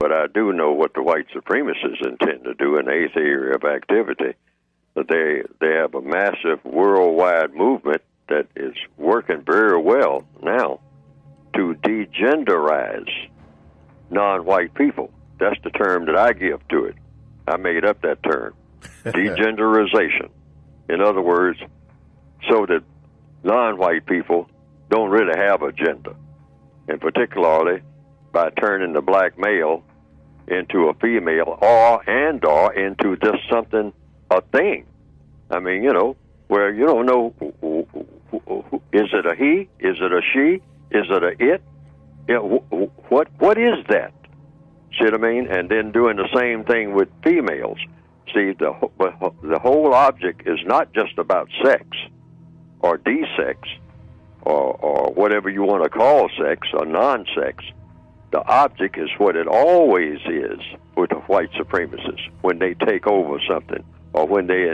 But I do know what the white supremacists intend to do in the eighth area of activity. That they have a massive worldwide movement that is working very well now to degenderize non-white people. That's the term that I give to it. I made up that term, degenderization. In other words, so that non-white people don't really have a gender, and particularly by turning the black male into a female or into just something, a thing. I mean, where you don't know, is it a he? Is it a she? Is it a it? What is that? See what I mean? And then doing the same thing with females. See, the whole object is not just about sex or de-sex or whatever you want to call sex or non-sex. The object is what it always is with the white supremacists when they take over something or when they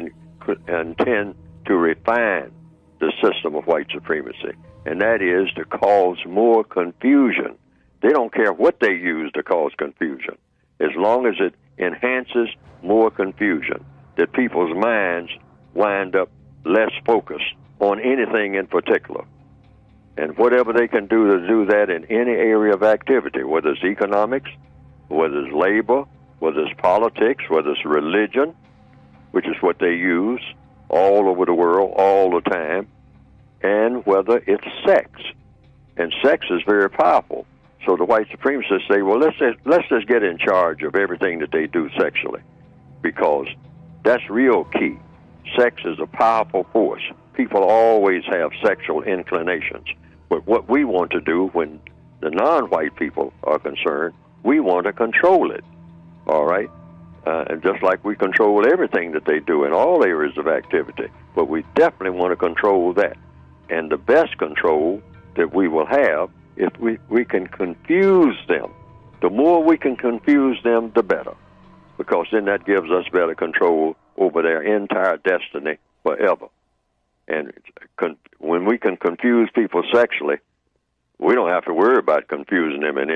intend to refine the system of white supremacy, and that is to cause more confusion. They don't care what they use to cause confusion, as long as it enhances more confusion, that people's minds wind up less focused on anything in particular. And whatever they can do to do that in any area of activity, whether it's economics, whether it's labor, whether it's politics, whether it's religion, which is what they use all over the world all the time, and whether it's sex. And sex is very powerful. So the white supremacists say, well, let's just get in charge of everything that they do sexually, because that's real key. Sex is a powerful force. People always have sexual inclinations. But what we want to do when the non-white people are concerned, we want to control it, all right? And just like we control everything that they do in all areas of activity, but we definitely want to control that. And the best control that we will have, if we can confuse them. The more we can confuse them, the better, because then that gives us better control over their entire destiny forever. And when we can confuse people sexually, we don't have to worry about confusing them in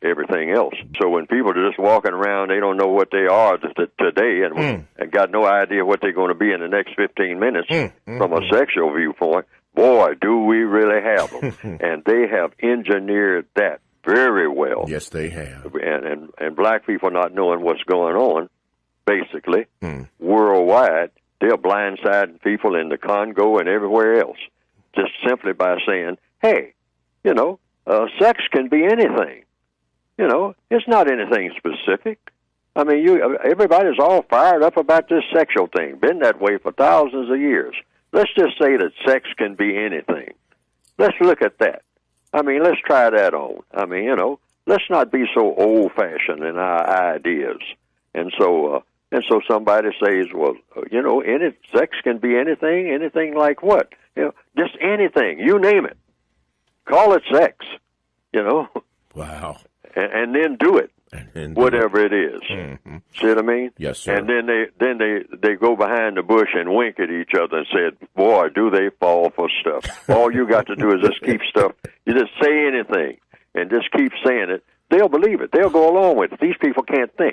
everything else. So when people are just walking around, they don't know what they are today and got no idea what they're going to be in the next 15 minutes from a sexual viewpoint, boy, do we really have them. And they have engineered that very well. Yes, they have. And black people not knowing what's going on, basically, worldwide, they're blindsiding people in the Congo and everywhere else, just simply by saying, hey, sex can be anything. It's not anything specific. I mean, everybody's all fired up about this sexual thing. Been that way for thousands of years. Let's just say that sex can be anything. Let's look at that. I mean, let's try that on. I mean, let's not be so old-fashioned in our ideas. And so somebody says, well, any sex can be anything. Anything like what? Just anything. You name it. Call it sex. Wow. And then do it. Whatever it is. Mm-hmm. See what I mean? Yes, sir. And then they go behind the bush and wink at each other and said, boy, do they fall for stuff. All you got to do is just keep stuff. You just say anything and just keep saying it. They'll believe it. They'll go along with it. These people can't think.